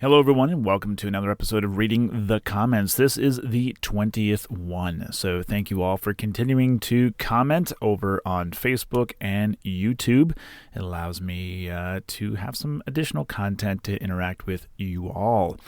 Hello, everyone, and welcome to another episode of Reading the Comments. This is the 20th one, so thank you all for continuing to comment over on Facebook and YouTube. It allows me to have some additional content to interact with you all.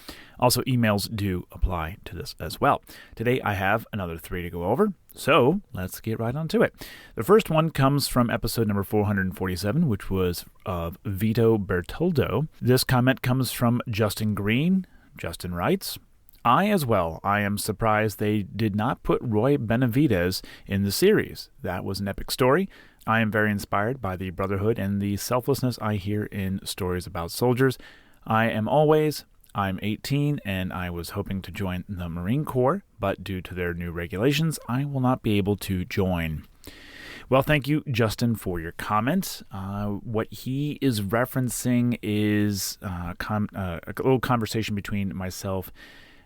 Also, emails do apply to this as well. Today, I have another 3 to go over, so let's get right on to it. The first one comes from episode number 447, which was of Vito Bertoldo. This comment comes from Justin Green. Justin writes, I am surprised they did not put Roy Benavidez in the series. That was an epic story. I am very inspired by the brotherhood and the selflessness I hear in stories about soldiers. I'm 18 and I was hoping to join the Marine Corps, but due to their new regulations, I will not be able to join. Well, thank you, Justin, for your comment. What he is referencing is a little conversation between myself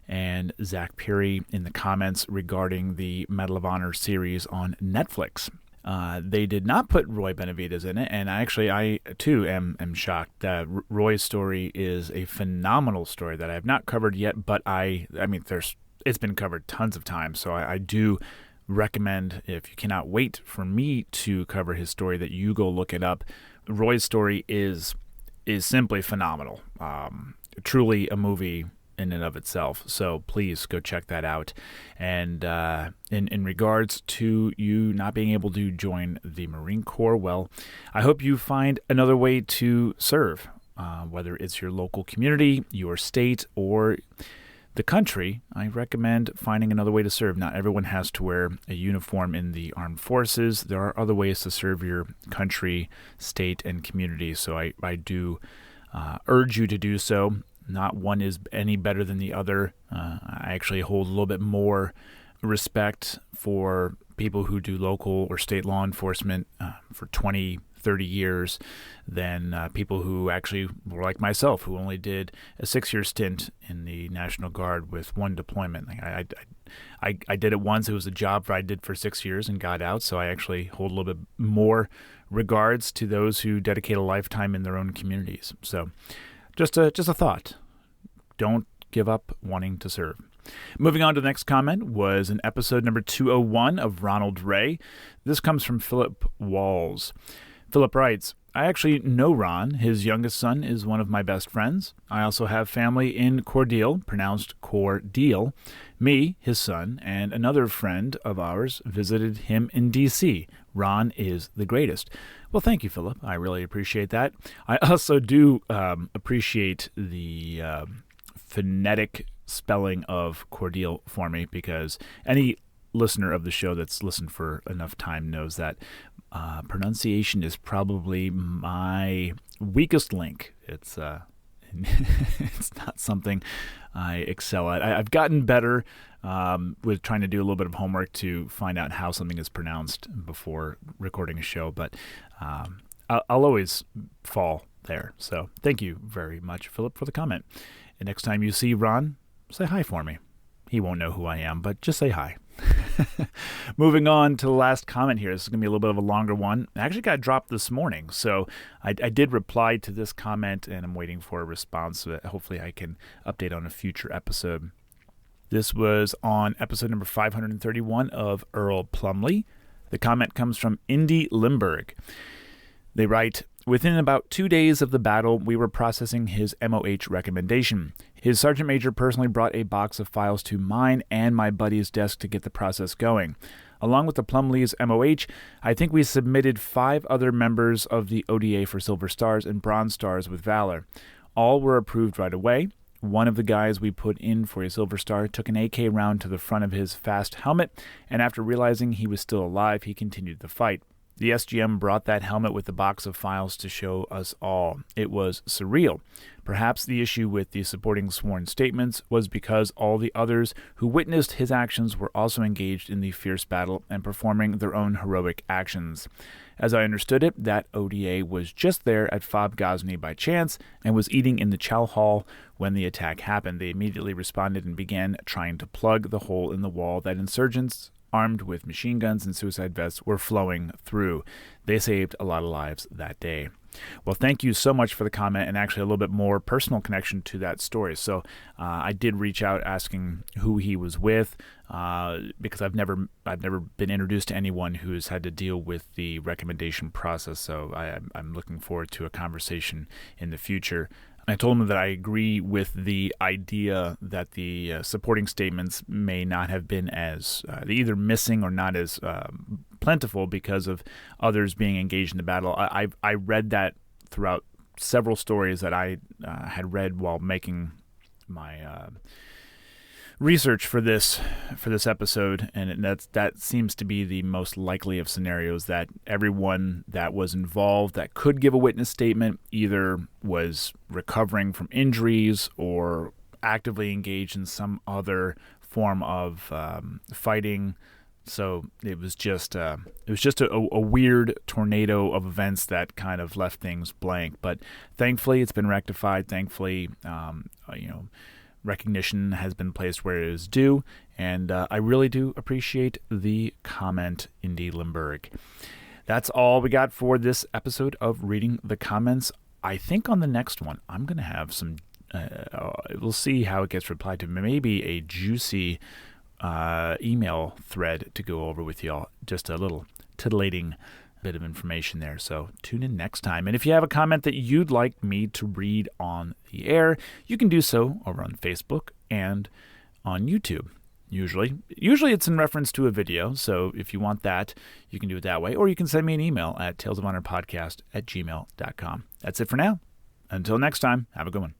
and Zach Peary in the comments regarding the Medal of Honor series on Netflix. They did not put Roy Benavidez in it, and I too am shocked. Roy's story is a phenomenal story that I have not covered yet, but it's been covered tons of times, so I do recommend, if you cannot wait for me to cover his story, that you go look it up. Roy's story is simply phenomenal. Truly a movie in and of itself. So please go check that out. And in regards to you not being able to join the Marine Corps, well, I hope you find another way to serve, whether it's your local community, your state, or the country. I recommend finding another way to serve. Not everyone has to wear a uniform in the armed forces. There are other ways to serve your country, state, and community. So I do urge you to do so. Not one is any better than the other. I actually hold a little bit more respect for people who do local or state law enforcement for 20, 30 years than people who actually were like myself, who only did a 6-year stint in the National Guard with one deployment. I did it once. It was a job I did for 6 years and got out, so I actually hold a little bit more regards to those who dedicate a lifetime in their own communities. So Just a thought. Don't give up wanting to serve. Moving on to the next comment was in episode number 201 of Ronald Ray. This comes from Philip Walls. Philip writes, I actually know Ron. His youngest son is one of my best friends. I also have family in Cordele, pronounced Cordeal. Me, his son, and another friend of ours visited him in D.C. Ron is the greatest. Well, thank you, Philip. I really appreciate that. I also do appreciate the phonetic spelling of Cordele for me, because any listener of the show that's listened for enough time knows that pronunciation is probably my weakest link. It's not something I excel at. I've gotten better with trying to do a little bit of homework to find out how something is pronounced before recording a show, but I'll always fall there. So thank you very much, Philip, for the comment. And next time you see Ron, say hi for me. He won't know who I am, but just say hi. Moving on to the last comment here. This is going to be a little bit of a longer one. It actually got dropped this morning, so I did reply to this comment, and I'm waiting for a response so that hopefully I can update on a future episode. This was on episode number 531 of Earl Plumley. The comment comes from Indy Limburg. They write, within about 2 days of the battle, we were processing his MOH recommendation. His sergeant major personally brought a box of files to mine and my buddy's desk to get the process going. Along with the Plumley's MOH, I think we submitted 5 other members of the ODA for Silver Stars and Bronze Stars with Valor. All were approved right away. One of the guys we put in for a Silver Star took an AK round to the front of his fast helmet, and after realizing he was still alive, he continued the fight. The SGM brought that helmet with the box of files to show us all. It was surreal. Perhaps the issue with the supporting sworn statements was because all the others who witnessed his actions were also engaged in the fierce battle and performing their own heroic actions. As I understood it, that ODA was just there at Fob Ghazni by chance and was eating in the chow hall when the attack happened. They immediately responded and began trying to plug the hole in the wall that insurgents armed with machine guns and suicide vests were flowing through. They saved a lot of lives that day. Well, thank you so much for the comment, and actually a little bit more personal connection to that story. So I did reach out asking who he was with, because I've never been introduced to anyone who's had to deal with the recommendation process. So I'm looking forward to a conversation in the future. I told him that I agree with the idea that the supporting statements may not have been as either missing or not as plentiful because of others being engaged in the battle. I read that throughout several stories that I had read while making my research for this episode, and that seems to be the most likely of scenarios, that everyone that was involved that could give a witness statement either was recovering from injuries or actively engaged in some other form of fighting. So it was just a weird tornado of events that kind of left things blank. But thankfully, it's been rectified. Thankfully, recognition has been placed where it is due, and I really do appreciate the comment, Indy Limburg. That's all we got for this episode of Reading the Comments. I think on the next one, I'm going to have some, we'll see how it gets replied to, maybe a juicy email thread to go over with y'all. Just a little titillating bit of information there. So tune in next time. And if you have a comment that you'd like me to read on the air, you can do so over on Facebook and on YouTube. Usually it's in reference to a video. So if you want that, you can do it that way. Or you can send me an email at talesofhonorpodcast@gmail.com. That's it for now. Until next time, have a good one.